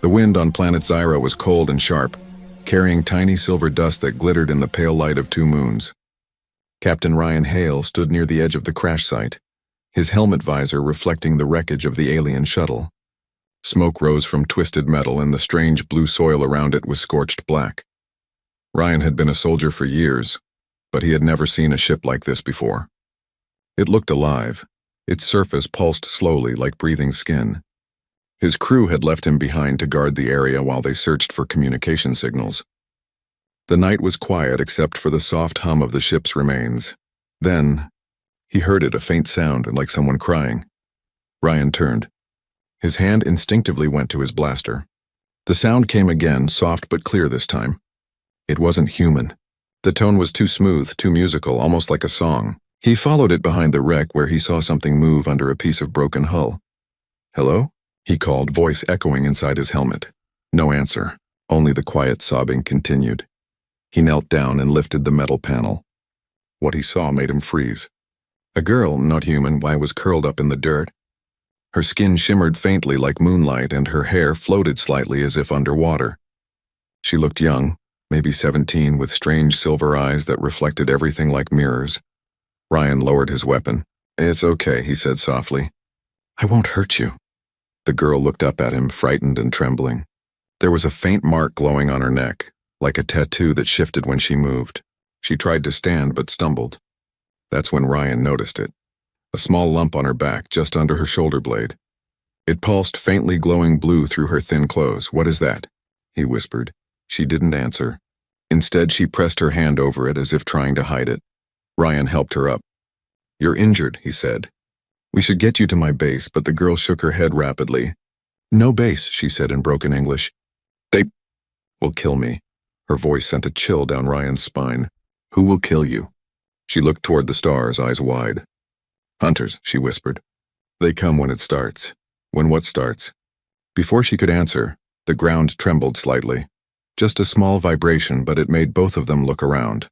The wind on planet Zyra was cold and sharp, carrying tiny silver dust that glittered in the pale light of two moons. Captain Ryan Hale stood near the edge of the crash site, his helmet visor reflecting the wreckage of the alien shuttle. Smoke rose from twisted metal and the strange blue soil around it was scorched black. Ryan had been a soldier for years, but he had never seen a ship like this before. It looked alive. Its surface pulsed slowly like breathing skin. His crew had left him behind to guard the area while they searched for communication signals. The night was quiet except for the soft hum of the ship's remains. Then, he heard it, a faint sound like someone crying. Ryan turned. His hand instinctively went to his blaster. The sound came again, soft but clear this time. It wasn't human. The tone was too smooth, too musical, almost like a song. He followed it behind the wreck where he saw something move under a piece of broken hull. "Hello?" he called, voice echoing inside his helmet. No answer. Only the quiet sobbing continued. He knelt down and lifted the metal panel. What he saw made him freeze. A girl, not human, was curled up in the dirt. Her skin shimmered faintly like moonlight and her hair floated slightly as if underwater. She looked young, maybe 17, with strange silver eyes that reflected everything like mirrors. Ryan lowered his weapon. "It's okay," he said softly. "I won't hurt you." The girl looked up at him, frightened and trembling. There was a faint mark glowing on her neck, like a tattoo that shifted when she moved. She tried to stand but stumbled. That's when Ryan noticed it. A small lump on her back, just under her shoulder blade. It pulsed faintly glowing blue through her thin clothes. "What is that?" he whispered. She didn't answer. Instead, she pressed her hand over it as if trying to hide it. Ryan helped her up. "You're injured," he said. "We should get you to my base," but the girl shook her head rapidly. "No base," she said in broken English. "They will kill me." Her voice sent a chill down Ryan's spine. "Who will kill you?" She looked toward the stars, eyes wide. "Hunters," she whispered. "They come when it starts." "When what starts?" Before she could answer, the ground trembled slightly. Just a small vibration, but it made both of them look around.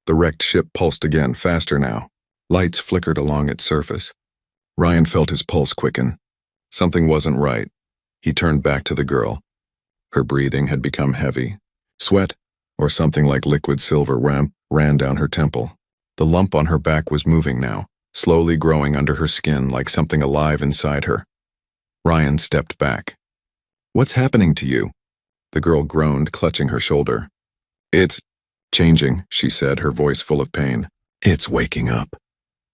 The wrecked ship pulsed again, faster now. Lights flickered along its surface. Ryan felt his pulse quicken. Something wasn't right. He turned back to the girl. Her breathing had become heavy. Sweat, or something like liquid silver, ran down her temple. The lump on her back was moving now, slowly growing under her skin like something alive inside her. Ryan stepped back. "What's happening to you?" The girl groaned, clutching her shoulder. "It's changing," she said, her voice full of pain. "It's waking up."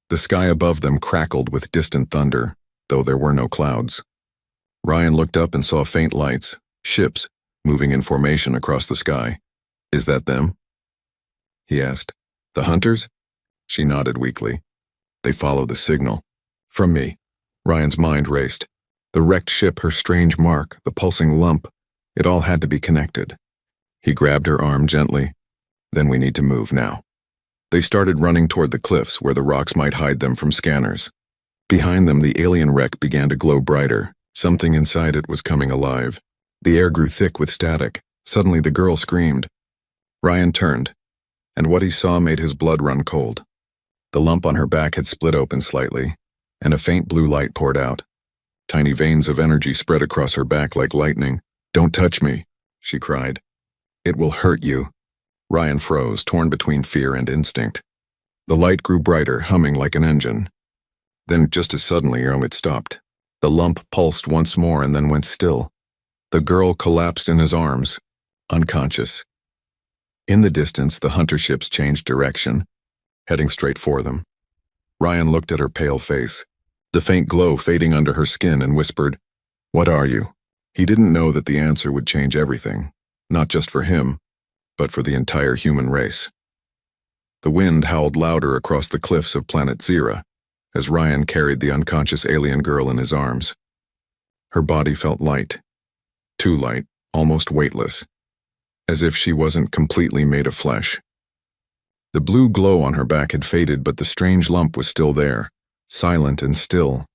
The sky above them crackled with distant thunder, though there were no clouds. Ryan looked up and saw faint lights, ships, moving in formation across the sky. "Is that them?" he asked. "The hunters?" She nodded weakly. "They follow the signal." "From me." Ryan's mind raced. The wrecked ship, her strange mark, the pulsing lump, it all had to be connected. He grabbed her arm gently. "Then we need to move now." They started running toward the cliffs where the rocks might hide them from scanners. Behind them, the alien wreck began to glow brighter. Something inside it was coming alive. The air grew thick with static. Suddenly, the girl screamed. Ryan turned, and what he saw made his blood run cold. The lump on her back had split open slightly, and a faint blue light poured out. Tiny veins of energy spread across her back like lightning. "Don't touch me," she cried. "It will hurt you." Ryan froze, torn between fear and instinct. The light grew brighter, humming like an engine. Then, just as suddenly, it stopped. The lump pulsed once more and then went still. The girl collapsed in his arms, unconscious. In the distance, the hunter ships changed direction, heading straight for them. Ryan looked at her pale face, the faint glow fading under her skin, and whispered, "What are you?" He didn't know that the answer would change everything, not just for him, but for the entire human race. The wind howled louder across the cliffs of planet Zyra as Ryan carried the unconscious alien girl in his arms. Her body felt light, too light, almost weightless, as if she wasn't completely made of flesh. The blue glow on her back had faded, but the strange lump was still there, silent and still.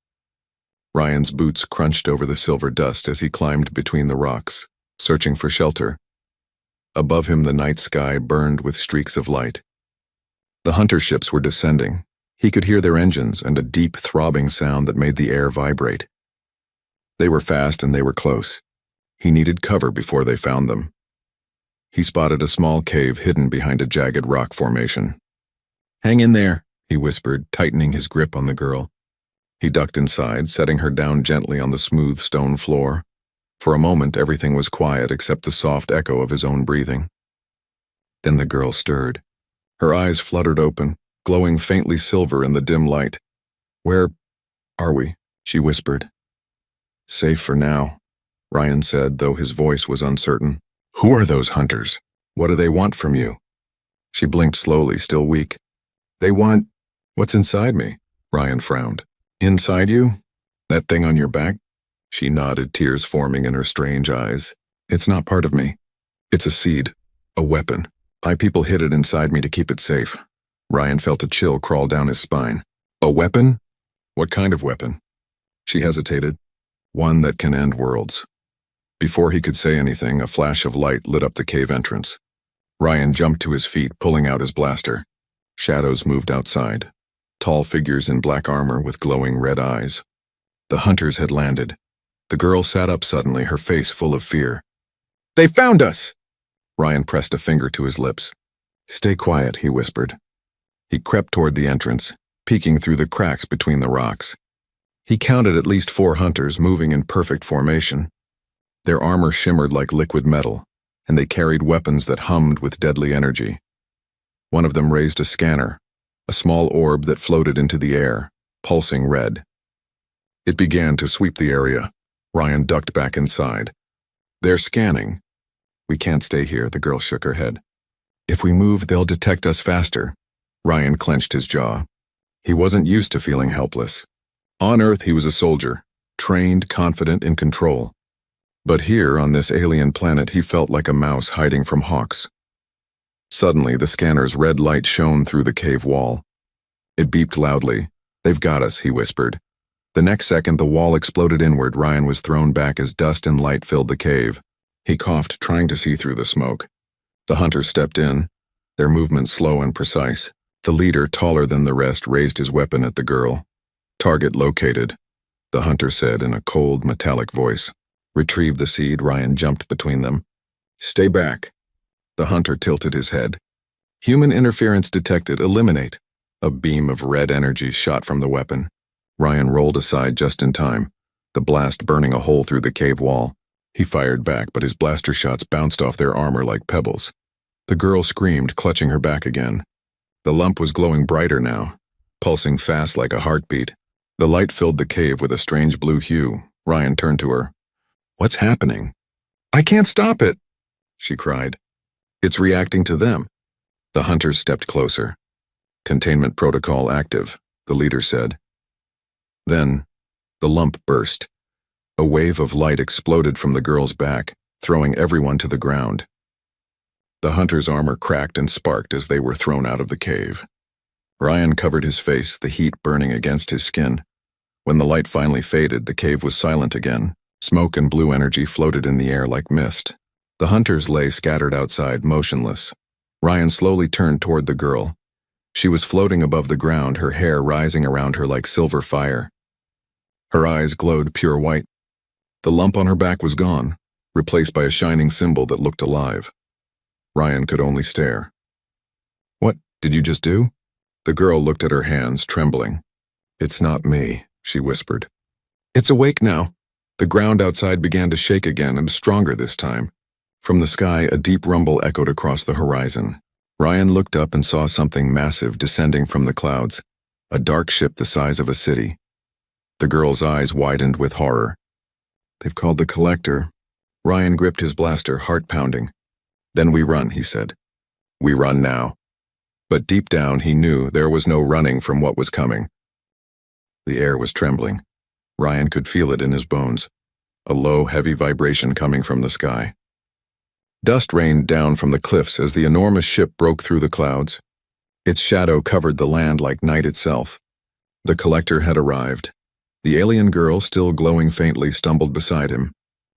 Ryan's boots crunched over the silver dust as he climbed between the rocks, searching for shelter. Above him, the night sky burned with streaks of light. The hunter ships were descending. He could hear their engines and a deep, throbbing sound that made the air vibrate. They were fast and they were close. He needed cover before they found them. He spotted a small cave hidden behind a jagged rock formation. "Hang in there," he whispered, tightening his grip on the girl. He ducked inside, setting her down gently on the smooth stone floor. For a moment, everything was quiet except the soft echo of his own breathing. Then the girl stirred. Her eyes fluttered open, glowing faintly silver in the dim light. "Where are we?" she whispered. "Safe for now," Ryan said, though his voice was uncertain. "Who are those hunters? What do they want from you?" She blinked slowly, still weak. "They want what's inside me," Ryan frowned. "Inside you? That thing on your back?" She nodded, tears forming in her strange eyes. "It's not part of me. It's a seed, a weapon. My people hid it inside me to keep it safe." Ryan felt a chill crawl down his spine. "A weapon? What kind of weapon?" She hesitated. "One that can end worlds." Before he could say anything, a flash of light lit up the cave entrance. Ryan jumped to his feet, pulling out his blaster. Shadows moved outside. Tall figures in black armor with glowing red eyes. The hunters had landed. The girl sat up suddenly, her face full of fear. "They found us!" Ryan pressed a finger to his lips. "Stay quiet," he whispered. He crept toward the entrance, peeking through the cracks between the rocks. He counted at least 4 hunters moving in perfect formation. Their armor shimmered like liquid metal, and they carried weapons that hummed with deadly energy. One of them raised a scanner, a small orb that floated into the air, pulsing red. It began to sweep the area. Ryan ducked back inside. "They're scanning." "We can't stay here," the girl shook her head. "If we move, they'll detect us faster." Ryan clenched his jaw. He wasn't used to feeling helpless. On Earth, he was a soldier, trained, confident, in control. But here, on this alien planet, he felt like a mouse hiding from hawks. Suddenly, the scanner's red light shone through the cave wall. It beeped loudly. "They've got us," he whispered. The next second, the wall exploded inward. Ryan was thrown back as dust and light filled the cave. He coughed, trying to see through the smoke. The hunters stepped in, their movements slow and precise. The leader, taller than the rest, raised his weapon at the girl. "Target located," the hunter said in a cold, metallic voice. "Retrieve the seed." Ryan jumped between them. "Stay back." The hunter tilted his head. "Human interference detected. Eliminate." A beam of red energy shot from the weapon. Ryan rolled aside just in time, the blast burning a hole through the cave wall. He fired back, but his blaster shots bounced off their armor like pebbles. The girl screamed, clutching her back again. The lump was glowing brighter now, pulsing fast like a heartbeat. The light filled the cave with a strange blue hue. Ryan turned to her. "What's happening?" "I can't stop it," she cried. "It's reacting to them." The hunters stepped closer. "Containment protocol active," the leader said. Then, the lump burst. A wave of light exploded from the girl's back, throwing everyone to the ground. The hunter's armor cracked and sparked as they were thrown out of the cave. Ryan covered his face, the heat burning against his skin. When the light finally faded, the cave was silent again. Smoke and blue energy floated in the air like mist. The hunters lay scattered outside, motionless. Ryan slowly turned toward the girl. She was floating above the ground, her hair rising around her like silver fire. Her eyes glowed pure white. The lump on her back was gone, replaced by a shining symbol that looked alive. Ryan could only stare. "What did you just do?" The girl looked at her hands, trembling. "It's not me," she whispered. "It's awake now." The ground outside began to shake again, and stronger this time. From the sky, a deep rumble echoed across the horizon. Ryan looked up and saw something massive descending from the clouds, a dark ship the size of a city. The girl's eyes widened with horror. "They've called the collector." Ryan gripped his blaster, heart pounding. "Then we run," he said. "We run now." But deep down, he knew there was no running from what was coming. The air was trembling. Ryan could feel it in his bones, a low, heavy vibration coming from the sky. Dust rained down from the cliffs as the enormous ship broke through the clouds. Its shadow covered the land like night itself. The collector had arrived. The alien girl, still glowing faintly, stumbled beside him.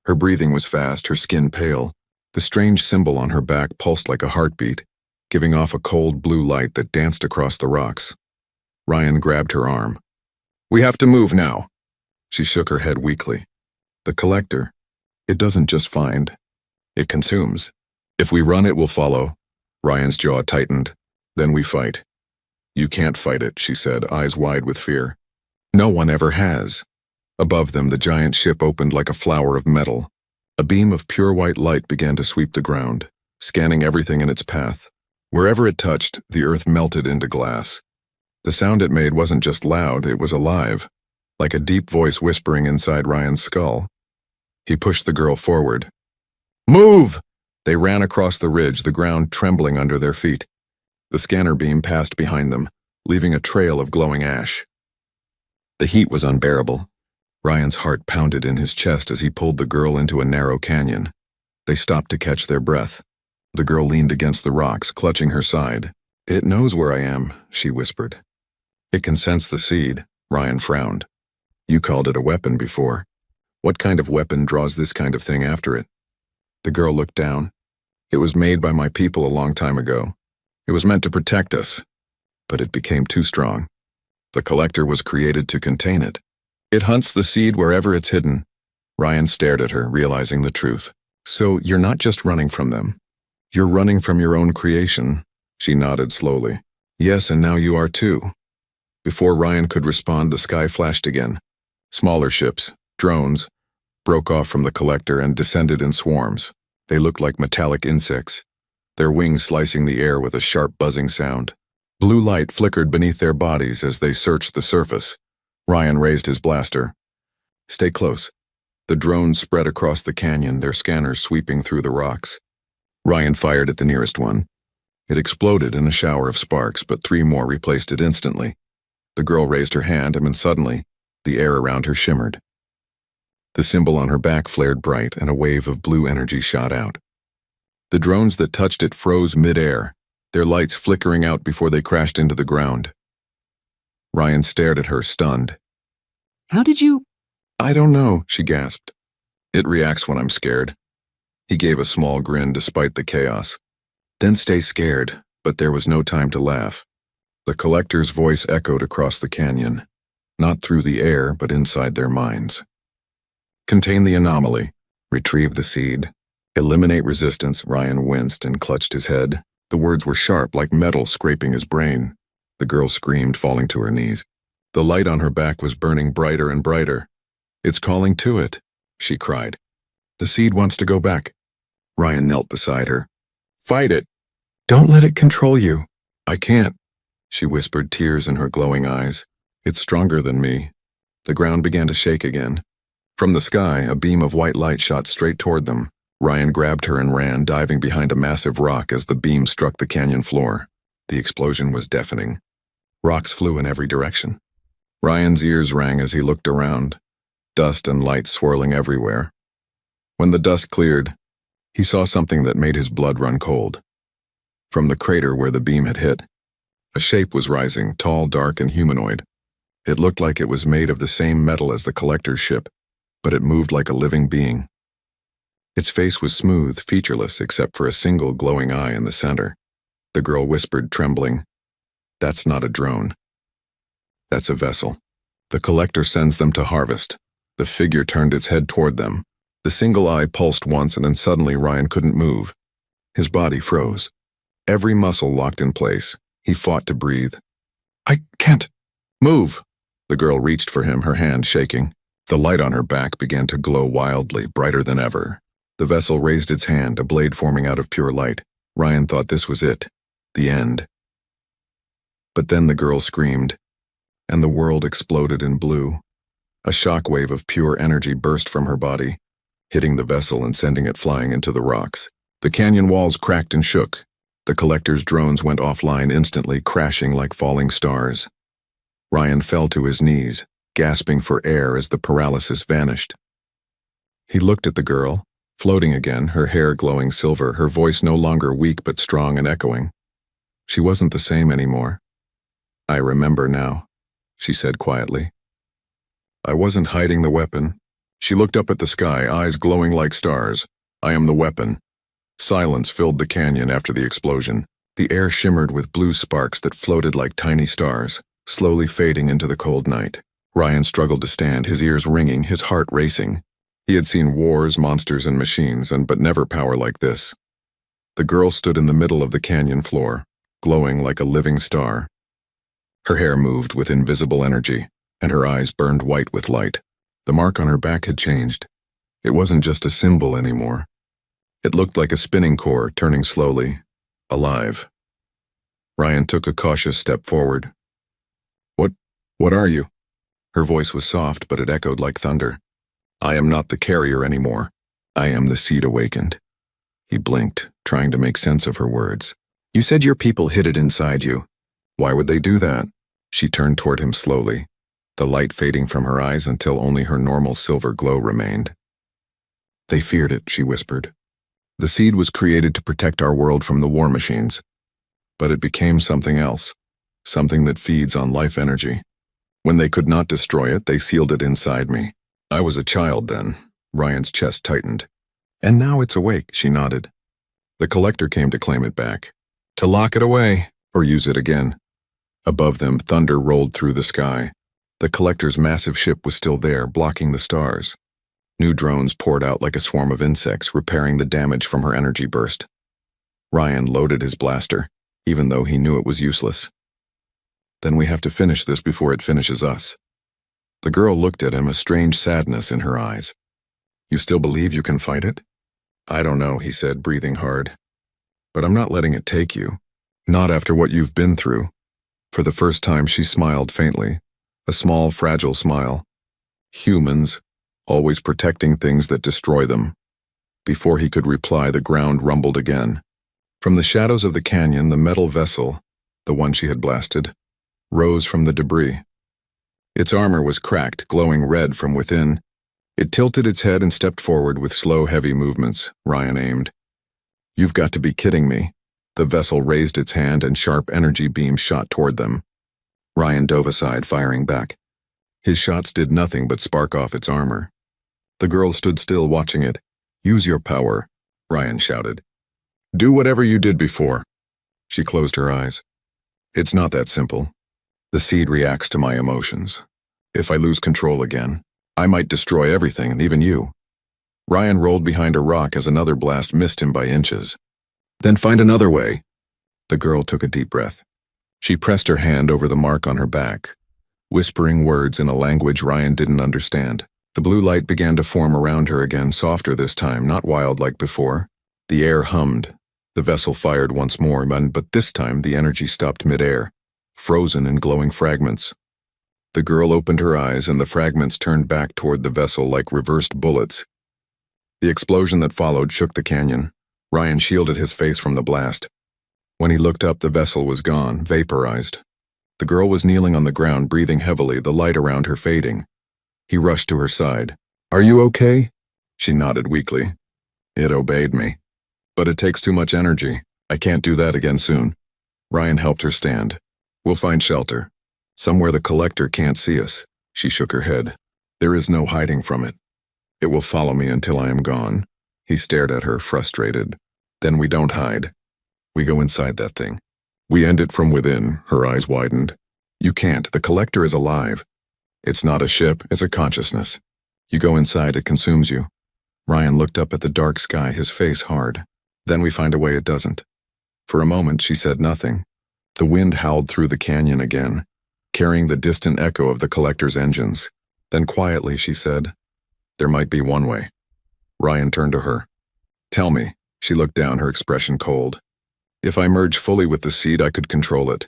Her breathing was fast, her skin pale. The strange symbol on her back pulsed like a heartbeat, giving off a cold blue light that danced across the rocks. Ryan grabbed her arm. "We have to move now." She shook her head weakly. "The collector. It doesn't just find, it consumes. If we run, it will follow. Ryan's jaw tightened. Then we fight. You can't fight it, she said, eyes wide with fear. No one ever has. Above them, the giant ship opened like a flower of metal. A beam of pure white light began to sweep the ground, scanning everything in its path. Wherever it touched, the earth melted into glass. The sound it made wasn't just loud, it was alive, like a deep voice whispering inside Ryan's skull. He pushed the girl forward. Move! They ran across the ridge, the ground trembling under their feet. The scanner beam passed behind them, leaving a trail of glowing ash. The heat was unbearable. Ryan's heart pounded in his chest as he pulled the girl into a narrow canyon. They stopped to catch their breath. The girl leaned against the rocks, clutching her side. It knows where I am, she whispered. It can sense the seed, Ryan frowned. You called it a weapon before. What kind of weapon draws this kind of thing after it? The girl looked down. It was made by my people a long time ago. It was meant to protect us, but it became too strong. The collector was created to contain it. It hunts the seed wherever it's hidden. Ryan stared at her, realizing the truth. So you're not just running from them. You're running from your own creation. She nodded slowly. Yes, and now you are too. Before Ryan could respond, the sky flashed again. Smaller ships, drones, broke off from the collector and descended in swarms. They looked like metallic insects, their wings slicing the air with a sharp buzzing sound. Blue light flickered beneath their bodies as they searched the surface. Ryan raised his blaster. Stay close. The drones spread across the canyon, their scanners sweeping through the rocks. Ryan fired at the nearest one. It exploded in a shower of sparks, but 3 more replaced it instantly. The girl raised her hand, and suddenly, the air around her shimmered. The symbol on her back flared bright, and a wave of blue energy shot out. The drones that touched it froze mid-air, their lights flickering out before they crashed into the ground. Ryan stared at her, stunned. How did you... I don't know, she gasped. It reacts when I'm scared. He gave a small grin despite the chaos. Then stay scared, but there was no time to laugh. The collector's voice echoed across the canyon, not through the air, but inside their minds. Contain the anomaly, retrieve the seed, eliminate resistance. Ryan winced and clutched his head. The words were sharp, like metal scraping his brain. The girl screamed, falling to her knees. The light on her back was burning brighter and brighter. It's calling to it, she cried. The seed wants to go back. Ryan knelt beside her. Fight it. Don't let it control you. I can't, she whispered, tears in her glowing eyes. It's stronger than me. The ground began to shake again. From the sky, a beam of white light shot straight toward them. Ryan grabbed her and ran, diving behind a massive rock as the beam struck the canyon floor. The explosion was deafening. Rocks flew in every direction. Ryan's ears rang as he looked around, dust and light swirling everywhere. When the dust cleared, he saw something that made his blood run cold. From the crater where the beam had hit, a shape was rising, tall, dark, and humanoid. It looked like it was made of the same metal as the collector's ship, but it moved like a living being. Its face was smooth, featureless, except for a single glowing eye in the center. The girl whispered, trembling, That's not a drone. That's a vessel. The collector sends them to harvest. The figure turned its head toward them. The single eye pulsed once, and then suddenly Ryan couldn't move. His body froze. Every muscle locked in place. He fought to breathe. I can't. Move! The girl reached for him, her hand shaking. The light on her back began to glow wildly, brighter than ever. The vessel raised its hand, a blade forming out of pure light. Ryan thought this was it. The end. But then the girl screamed, and the world exploded in blue. A shockwave of pure energy burst from her body, hitting the vessel and sending it flying into the rocks. The canyon walls cracked and shook. The collector's drones went offline instantly, crashing like falling stars. Ryan fell to his knees, gasping for air as the paralysis vanished. He looked at the girl, floating again, her hair glowing silver, her voice no longer weak but strong and echoing. She wasn't the same anymore. I remember now, she said quietly. I wasn't hiding the weapon. She looked up at the sky, eyes glowing like stars. I am the weapon. Silence filled the canyon after the explosion. The air shimmered with blue sparks that floated like tiny stars, slowly fading into the cold night. Ryan struggled to stand, his ears ringing, his heart racing. He had seen wars, monsters, and machines, but never power like this. The girl stood in the middle of the canyon floor, glowing like a living star. Her hair moved with invisible energy, and her eyes burned white with light. The mark on her back had changed. It wasn't just a symbol anymore. It looked like a spinning core turning slowly, alive. Ryan took a cautious step forward. What are you?" Her voice was soft, but it echoed like thunder. "I am not the carrier anymore. I am the seed awakened." He blinked, trying to make sense of her words. "You said your people hid it inside you. Why would they do that?" She turned toward him slowly, the light fading from her eyes until only her normal silver glow remained. "They feared it," she whispered. "The seed was created to protect our world from the war machines. But it became something else, something that feeds on life energy. When they could not destroy it, they sealed it inside me. I was a child then." Ryan's chest tightened. "And now it's awake," she nodded. "The collector came to claim it back, to lock it away, or use it again." Above them, thunder rolled through the sky. The collector's massive ship was still there, blocking the stars. New drones poured out like a swarm of insects, repairing the damage from her energy burst. Ryan loaded his blaster, even though he knew it was useless. "Then we have to finish this before it finishes us." The girl looked at him, a strange sadness in her eyes. "You still believe you can fight it?" "I don't know," he said, breathing hard. "But I'm not letting it take you. Not after what you've been through." For the first time, she smiled faintly, a small, fragile smile. Humans, always protecting things that destroy them. Before he could reply, the ground rumbled again. From the shadows of the canyon, the metal vessel, the one she had blasted, rose from the debris. Its armor was cracked, glowing red from within. It tilted its head and stepped forward with slow, heavy movements. Ryan aimed. "You've got to be kidding me." The vessel raised its hand and sharp energy beams shot toward them. Ryan dove aside, firing back. His shots did nothing but spark off its armor. The girl stood still, watching it. "Use your power," Ryan shouted. "Do whatever you did before." She closed her eyes. "It's not that simple. The seed reacts to my emotions. If I lose control again, I might destroy everything, and even you." Ryan rolled behind a rock as another blast missed him by inches. "Then find another way." The girl took a deep breath. She pressed her hand over the mark on her back, whispering words in a language Ryan didn't understand. The blue light began to form around her again, softer this time, not wild like before. The air hummed. The vessel fired once more, but this time the energy stopped midair, frozen in glowing fragments. The girl opened her eyes, and the fragments turned back toward the vessel like reversed bullets. The explosion that followed shook the canyon. Ryan shielded his face from the blast. When he looked up, the vessel was gone, vaporized. The girl was kneeling on the ground, breathing heavily, the light around her fading. He rushed to her side. "Are you okay?" She nodded weakly. "It obeyed me. But it takes too much energy. I can't do that again soon." Ryan helped her stand. "We'll find shelter. Somewhere the collector can't see us." She shook her head. "There is no hiding from it. It will follow me until I am gone." He stared at her, frustrated. "Then we don't hide. We go inside that thing. We end it from within." Her eyes widened. "You can't. The collector is alive. It's not a ship, it's a consciousness. You go inside, it consumes you." Ryan looked up at the dark sky, his face hard. "Then we find a way it doesn't." For a moment, she said nothing. The wind howled through the canyon again, carrying the distant echo of the collector's engines. Then quietly, she said, "There might be one way." Ryan turned to her. "Tell me." She looked down, her expression cold. "If I merge fully with the seed, I could control it.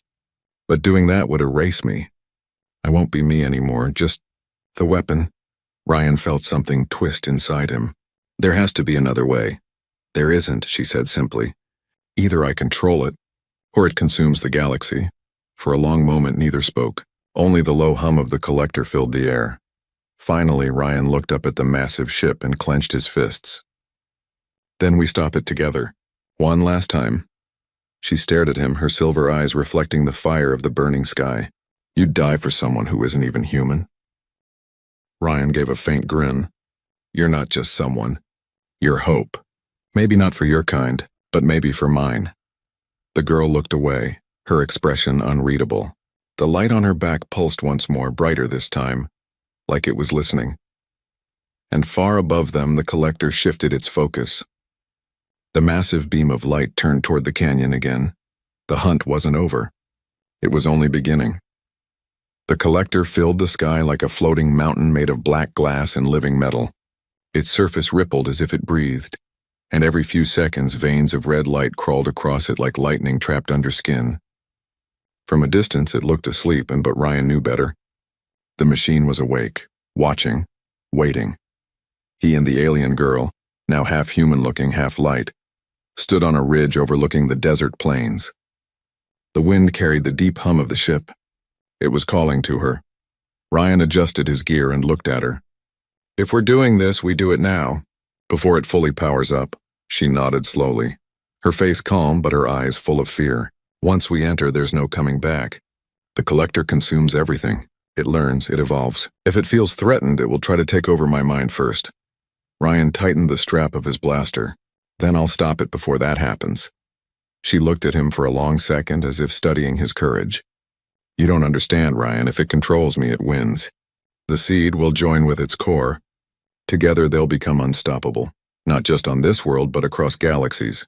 But doing that would erase me. I won't be me anymore, just the weapon." Ryan felt something twist inside him. "There has to be another way." "There isn't," she said simply. "Either I control it, or it consumes the galaxy." For a long moment, neither spoke. Only the low hum of the collector filled the air. Finally, Ryan looked up at the massive ship and clenched his fists. "Then we stop it together. One last time." She stared at him, her silver eyes reflecting the fire of the burning sky. "You'd die for someone who isn't even human?" Ryan gave a faint grin. "You're not just someone. You're hope. Maybe not for your kind, but maybe for mine." The girl looked away, her expression unreadable. The light on her back pulsed once more, brighter this time, like it was listening. and far above them the collector shifted its focus. The massive beam of light turned toward the canyon again. The hunt wasn't over. It was only beginning. The collector filled the sky like a floating mountain made of black glass and living metal. Its surface rippled as if it breathed, and every few seconds veins of red light crawled across it like lightning trapped under skin. From a distance it looked asleep, but Ryan knew better. The machine was awake, watching, waiting. He and the alien girl, now half human-looking, half light, stood on a ridge overlooking the desert plains. The wind carried the deep hum of the ship. It was calling to her. Ryan adjusted his gear and looked at her. "If we're doing this, we do it now, before it fully powers up." She nodded slowly, her face calm but her eyes full of fear. "Once we enter, there's no coming back. The collector consumes everything. It learns, it evolves. If it feels threatened, it will try to take over my mind first." Ryan tightened the strap of his blaster. "Then I'll stop it before that happens." She looked at him for a long second, as if studying his courage. "You don't understand, Ryan. If it controls me, it wins. The seed will join with its core. Together they'll become unstoppable, not just on this world, but across galaxies."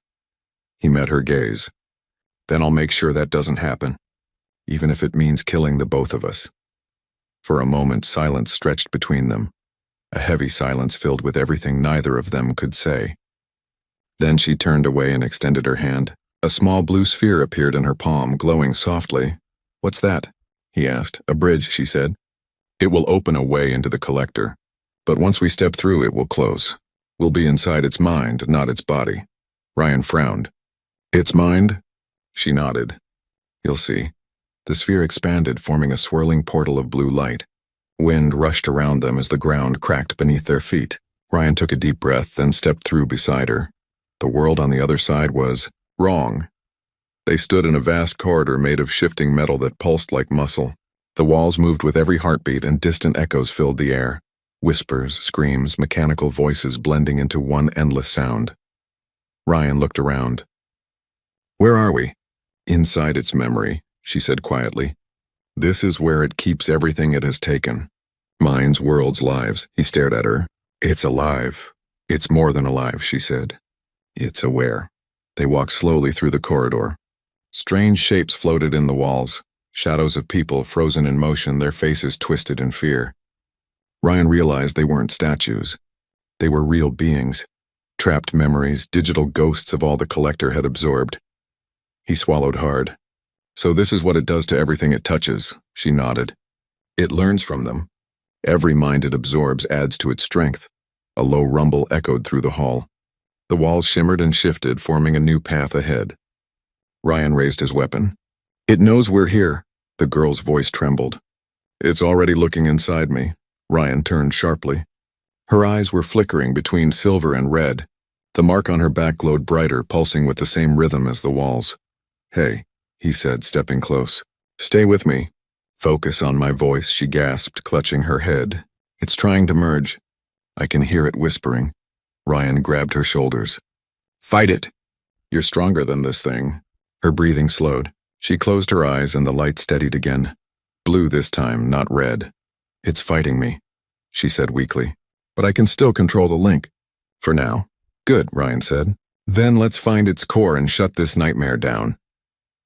He met her gaze. "Then I'll make sure that doesn't happen, even if it means killing the both of us." For a moment, silence stretched between them, a heavy silence filled with everything neither of them could say. Then she turned away and extended her hand. A small blue sphere appeared in her palm, glowing softly. "What's that?" he asked. "A bridge," she said. "It will open a way into the collector, but once we step through, it will close. We'll be inside its mind, not its body." Ryan frowned. "Its mind?" She nodded. "You'll see." The sphere expanded, forming a swirling portal of blue light. Wind rushed around them as the ground cracked beneath their feet. Ryan took a deep breath, then stepped through beside her. The world on the other side was wrong. They stood in a vast corridor made of shifting metal that pulsed like muscle. The walls moved with every heartbeat, and distant echoes filled the air. Whispers, screams, mechanical voices blending into one endless sound. Ryan looked around. "Where are we?" "Inside its memory," she said quietly. "This is where it keeps everything it has taken. Minds, worlds, lives." He stared at her. "It's alive. It's more than alive," she said. "It's aware." They walked slowly through the corridor. Strange shapes floated in the walls, shadows of people frozen in motion, their faces twisted in fear. Ryan realized they weren't statues. They were real beings, trapped memories, digital ghosts of all the collector had absorbed. He swallowed hard. "So this is what it does to everything it touches," she nodded. "It learns from them. Every mind it absorbs adds to its strength." A low rumble echoed through the hall. The walls shimmered and shifted, forming a new path ahead. Ryan raised his weapon. "It knows we're here." The girl's voice trembled. "It's already looking inside me." Ryan turned sharply. Her eyes were flickering between silver and red. The mark on her back glowed brighter, pulsing with the same rhythm as the walls. "Hey," he said, stepping close. "Stay with me." "Focus on my voice," she gasped, clutching her head. "It's trying to merge. I can hear it whispering." Ryan grabbed her shoulders. "Fight it! You're stronger than this thing." Her breathing slowed. She closed her eyes and the light steadied again. Blue this time, not red. "It's fighting me," she said weakly. "But I can still control the link. For now." "Good," Ryan said. "Then let's find its core and shut this nightmare down."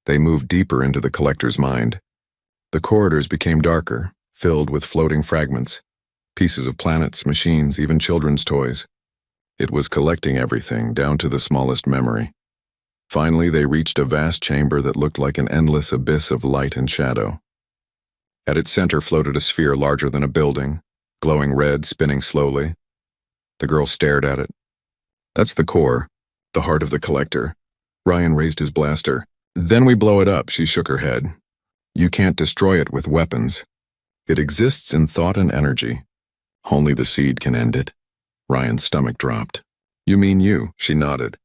They moved deeper into the collector's mind. The corridors became darker, filled with floating fragments. Pieces of planets, machines, even children's toys. It was collecting everything, down to the smallest memory. Finally, they reached a vast chamber that looked like an endless abyss of light and shadow. At its center floated a sphere larger than a building, glowing red, spinning slowly. The girl stared at it. "That's the core, the heart of the collector." Ryan raised his blaster. "Then we blow it up," she shook her head. "You can't destroy it with weapons. It exists in thought and energy. Only the seed can end it." Ryan's stomach dropped. "You mean you?" She nodded.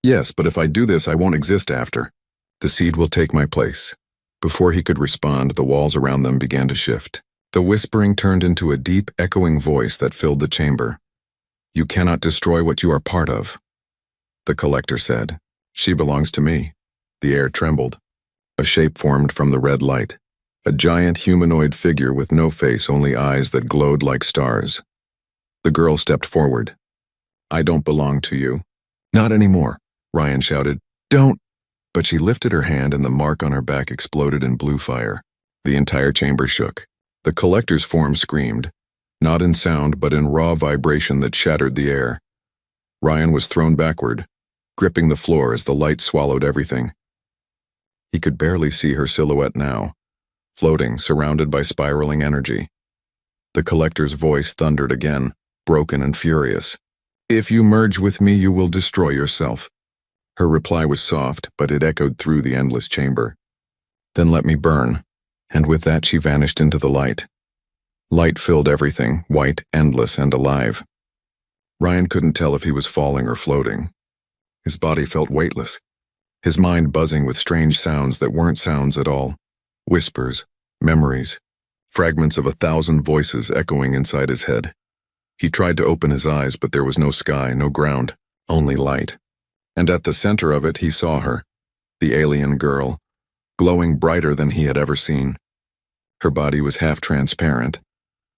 "Yes, but if I do this, I won't exist after. The seed will take my place." Before he could respond, the walls around them began to shift. The whispering turned into a deep, echoing voice that filled the chamber. "You cannot destroy what you are part of." The collector said, "She belongs to me." The air trembled. A shape formed from the red light. A giant humanoid figure with no face, only eyes that glowed like stars. The girl stepped forward. I don't belong to you. Not anymore, Ryan shouted. Don't. But she lifted her hand and the mark on her back exploded in blue fire. The entire chamber shook. The collector's form screamed, not in sound but in raw vibration that shattered the air. Ryan was thrown backward, gripping the floor as the light swallowed everything. He could barely see her silhouette now, floating, surrounded by spiraling energy. The collector's voice thundered again, broken and furious. If you merge with me, you will destroy yourself. Her reply was soft, but it echoed through the endless chamber. Then let me burn. And with that she vanished into the light. Light filled everything, white, endless, and alive. Ryan couldn't tell if he was falling or floating. His body felt weightless, his mind buzzing with strange sounds that weren't sounds at all. Whispers, memories, fragments of 1,000 voices echoing inside his head. He tried to open his eyes, but there was no sky, no ground, only light. And at the center of it he saw her, the alien girl, glowing brighter than he had ever seen. Her body was half transparent.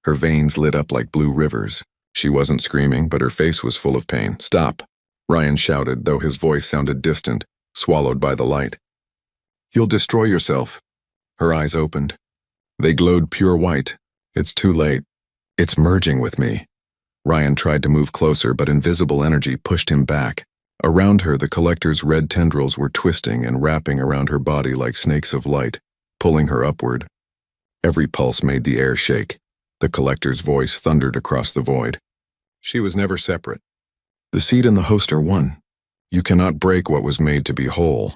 Her veins lit up like blue rivers. She wasn't screaming, but her face was full of pain. Stop, Ryan shouted, though his voice sounded distant, swallowed by the light. You'll destroy yourself. Her eyes opened. They glowed pure white. It's too late. It's merging with me. Ryan tried to move closer, but invisible energy pushed him back. Around her, the collector's red tendrils were twisting and wrapping around her body like snakes of light, pulling her upward. Every pulse made the air shake. The collector's voice thundered across the void. She was never separate. The seed and the host are one. You cannot break what was made to be whole.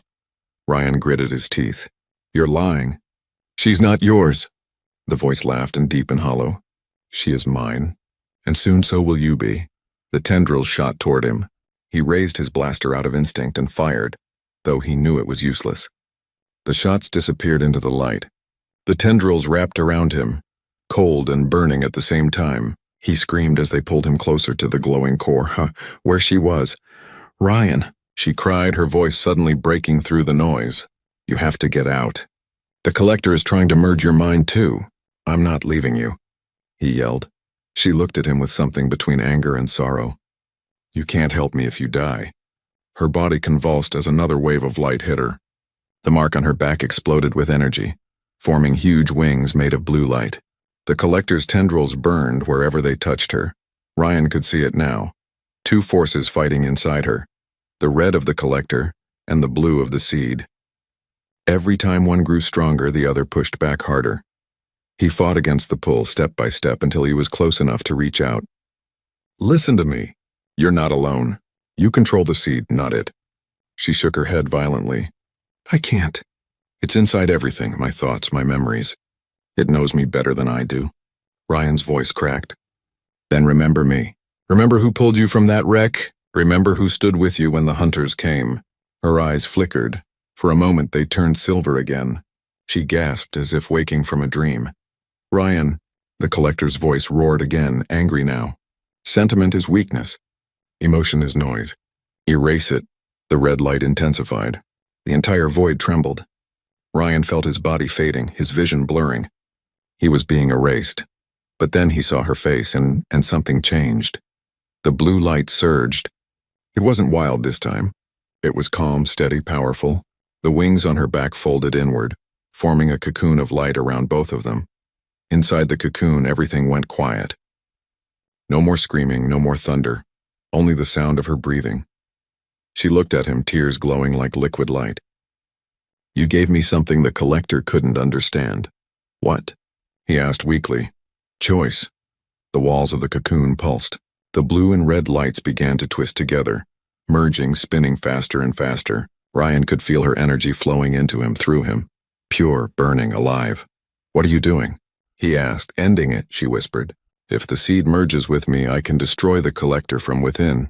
Ryan gritted his teeth. You're lying. She's not yours. The voice laughed and deep and hollow. She is mine, and soon so will you be. The tendrils shot toward him. He raised his blaster out of instinct and fired, though he knew it was useless. The shots disappeared into the light. The tendrils wrapped around him, cold and burning at the same time. He screamed as they pulled him closer to the glowing core, where she was. Ryan, she cried, her voice suddenly breaking through the noise. You have to get out. The collector is trying to merge your mind too. I'm not leaving you, he yelled. She looked at him with something between anger and sorrow. You can't help me if you die. Her body convulsed as another wave of light hit her. The mark on her back exploded with energy, forming huge wings made of blue light. The collector's tendrils burned wherever they touched her. Ryan could see it now. Two forces fighting inside her, the red of the collector and the blue of the seed. Every time one grew stronger, the other pushed back harder. He fought against the pull step by step until he was close enough to reach out. Listen to me. You're not alone. You control the seed, not it. She shook her head violently. I can't. It's inside everything, my thoughts, my memories. It knows me better than I do. Ryan's voice cracked. Then remember me. Remember who pulled you from that wreck? Remember who stood with you when the hunters came? Her eyes flickered. For a moment they turned silver again. She gasped as if waking from a dream. Ryan, the collector's voice roared again, angry now. Sentiment is weakness. Emotion is noise. Erase it. The red light intensified. The entire void trembled. Ryan felt his body fading, his vision blurring. He was being erased. But then he saw her face and something changed. The blue light surged. It wasn't wild this time. It was calm, steady, powerful. The wings on her back folded inward, forming a cocoon of light around both of them. Inside the cocoon, everything went quiet. No more screaming, no more thunder, only the sound of her breathing. She looked at him, tears glowing like liquid light. You gave me something the collector couldn't understand. What? He asked weakly. Choice. The walls of the cocoon pulsed. The blue and red lights began to twist together, merging, spinning faster and faster. Ryan could feel her energy flowing into him, through him. Pure, burning, alive. What are you doing? He asked. Ending it, she whispered. If the seed merges with me, I can destroy the collector from within.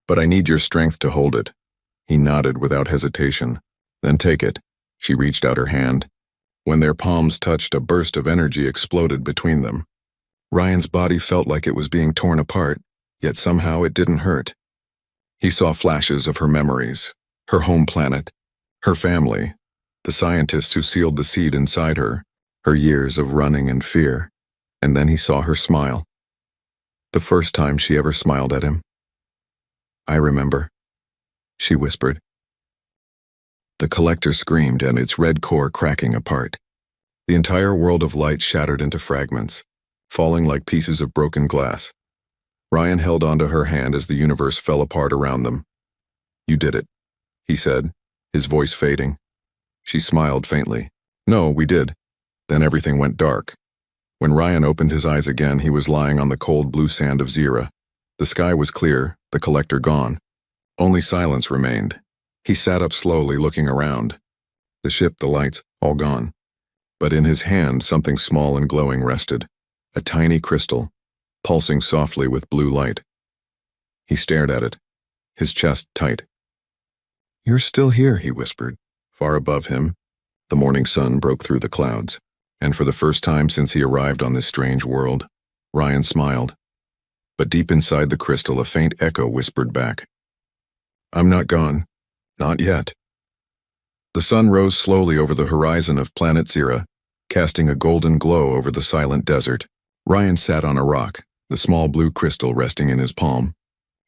But I need your strength to hold it. He nodded without hesitation. Then take it. She reached out her hand. When their palms touched, a burst of energy exploded between them. Ryan's body felt like it was being torn apart, yet somehow it didn't hurt. He saw flashes of her memories, her home planet, her family, the scientists who sealed the seed inside her, her years of running and fear, and then he saw her smile. The first time she ever smiled at him. "I remember," she whispered. The collector screamed, and its red core cracking apart. The entire world of light shattered into fragments, falling like pieces of broken glass. Ryan held onto her hand as the universe fell apart around them. "You did it," he said, his voice fading. She smiled faintly. "No, we did." Then everything went dark. When Ryan opened his eyes again, he was lying on the cold blue sand of Zira. The sky was clear, the collector gone. Only silence remained. He sat up slowly, looking around. The ship, the lights, all gone. But in his hand, something small and glowing rested. A tiny crystal, pulsing softly with blue light. He stared at it, his chest tight. "You're still here," he whispered. Far above him, the morning sun broke through the clouds, and for the first time since he arrived on this strange world, Ryan smiled. But deep inside the crystal, a faint echo whispered back, "I'm not gone. Not yet." The sun rose slowly over the horizon of planet Zira, casting a golden glow over the silent desert. Ryan sat on a rock, the small blue crystal resting in his palm.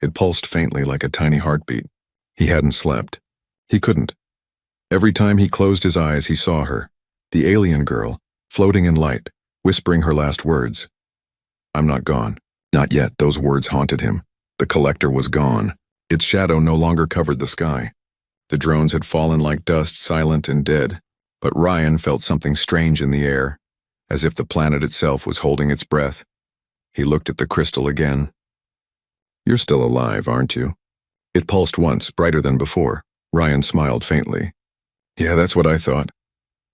It pulsed faintly like a tiny heartbeat. He hadn't slept. He couldn't. Every time he closed his eyes, he saw her, the alien girl, floating in light, whispering her last words. "I'm not gone. Not yet." Those words haunted him. The collector was gone. Its shadow no longer covered the sky. The drones had fallen like dust, silent and dead, but Ryan felt something strange in the air, as if the planet itself was holding its breath. He looked at the crystal again. "You're still alive, aren't you?" It pulsed once, brighter than before. Ryan smiled faintly. "Yeah, that's what I thought."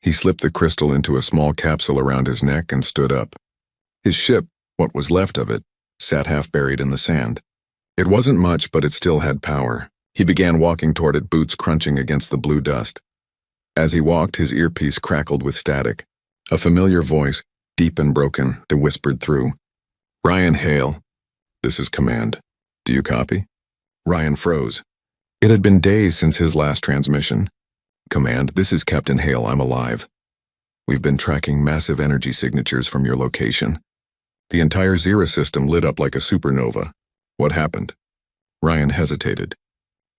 He slipped the crystal into a small capsule around his neck and stood up. His ship, what was left of it, sat half buried in the sand. It wasn't much, but it still had power. He began walking toward it, boots crunching against the blue dust. As he walked, his earpiece crackled with static. A familiar voice, deep and broken, that whispered through. "Ryan Hale, this is Command. Do you copy?" Ryan froze. It had been days since his last transmission. "Command, this is Captain Hale. I'm alive. We've been tracking massive energy signatures from your location. The entire Zira system lit up like a supernova. What happened?" Ryan hesitated.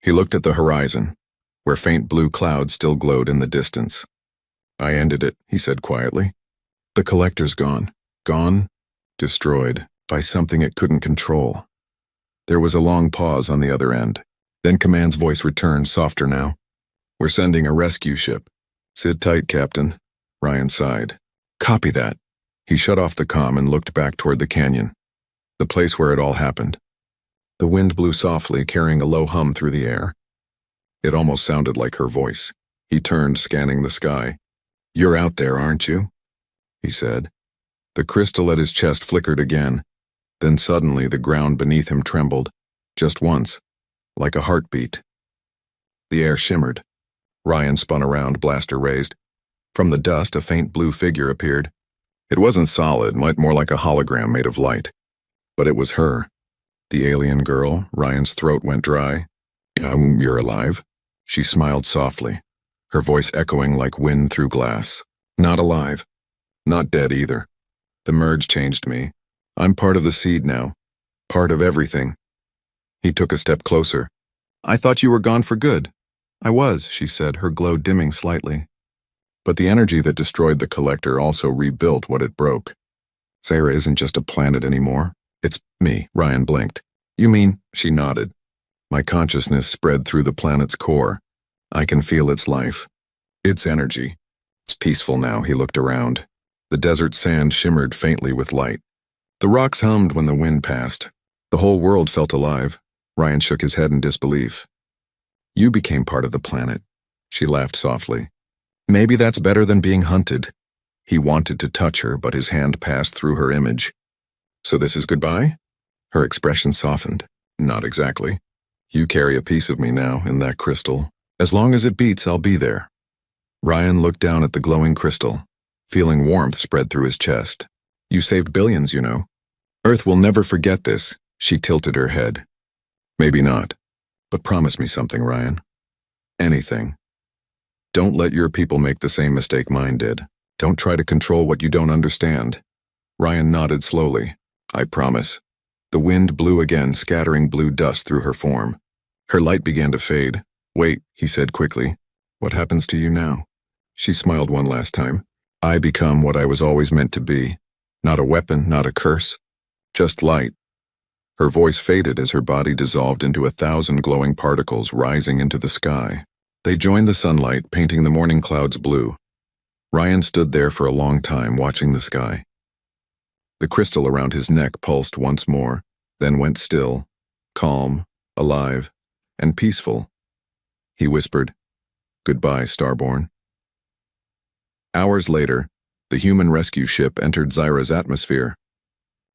He looked at the horizon, where faint blue clouds still glowed in the distance. "I ended it," he said quietly. "The collector's gone. Gone, destroyed, by something it couldn't control." There was a long pause on the other end. Then Command's voice returned, softer now. "We're sending a rescue ship. Sit tight, Captain." Ryan sighed. "Copy that." He shut off the comm and looked back toward the canyon, the place where it all happened. The wind blew softly, carrying a low hum through the air. It almost sounded like her voice. He turned, scanning the sky. "You're out there, aren't you?" he said. The crystal at his chest flickered again. Then suddenly the ground beneath him trembled, just once, like a heartbeat. The air shimmered. Ryan spun around, blaster raised. From the dust, a faint blue figure appeared. It wasn't solid, more like a hologram made of light. But it was her. The alien girl. Ryan's throat went dry. You're alive?" She smiled softly, her voice echoing like wind through glass. "Not alive. Not dead either. The merge changed me. I'm part of the seed now. Part of everything." He took a step closer. "I thought you were gone for good." "I was," she said, her glow dimming slightly. But the energy that destroyed the collector also rebuilt what it broke. Zira isn't just a planet anymore. It's me." Ryan blinked. "You mean?" She nodded. "My consciousness spread through the planet's core. I can feel its life, its energy. It's peaceful now." He looked around. The desert sand shimmered faintly with light. The rocks hummed when the wind passed. The whole world felt alive. Ryan shook his head in disbelief. "You became part of the planet." She laughed softly. "Maybe that's better than being hunted." He wanted to touch her, but his hand passed through her image. "So this is goodbye?" Her expression softened. "Not exactly. You carry a piece of me now in that crystal. As long as it beats, I'll be there." Ryan looked down at the glowing crystal, feeling warmth spread through his chest. "You saved billions, you know. Earth will never forget this." She tilted her head. "Maybe not. But promise me something, Ryan. Anything. Don't let your people make the same mistake mine did. Don't try to control what you don't understand." Ryan nodded slowly. "I promise." The wind blew again, scattering blue dust through her form. Her light began to fade. "Wait," he said quickly. "What happens to you now?" She smiled one last time. "I become what I was always meant to be. Not a weapon, not a curse. Just light." Her voice faded as her body dissolved into 1,000 glowing particles rising into the sky. They joined the sunlight, painting the morning clouds blue. Ryan stood there for a long time, watching the sky. The crystal around his neck pulsed once more, then went still, calm, alive, and peaceful. He whispered, "Goodbye, Starborn." Hours later, the human rescue ship entered Zyra's atmosphere.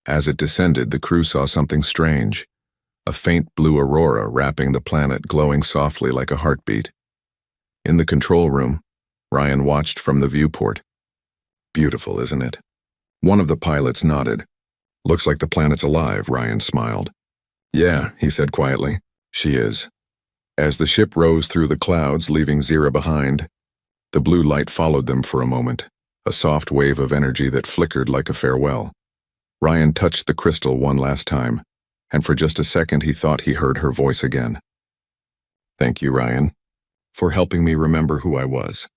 As it descended, the crew saw something strange, a faint blue aurora wrapping the planet, glowing softly like a heartbeat. In the control room, Ryan watched from the viewport. "Beautiful, isn't it?" One of the pilots nodded. "Looks like the planet's alive," Ryan smiled. "Yeah," he said quietly, "she is." As the ship rose through the clouds, leaving Zyra behind, the blue light followed them for a moment, a soft wave of energy that flickered like a farewell. Ryan touched the crystal one last time, and for just a second he thought he heard her voice again. "Thank you, Ryan, for helping me remember who I was."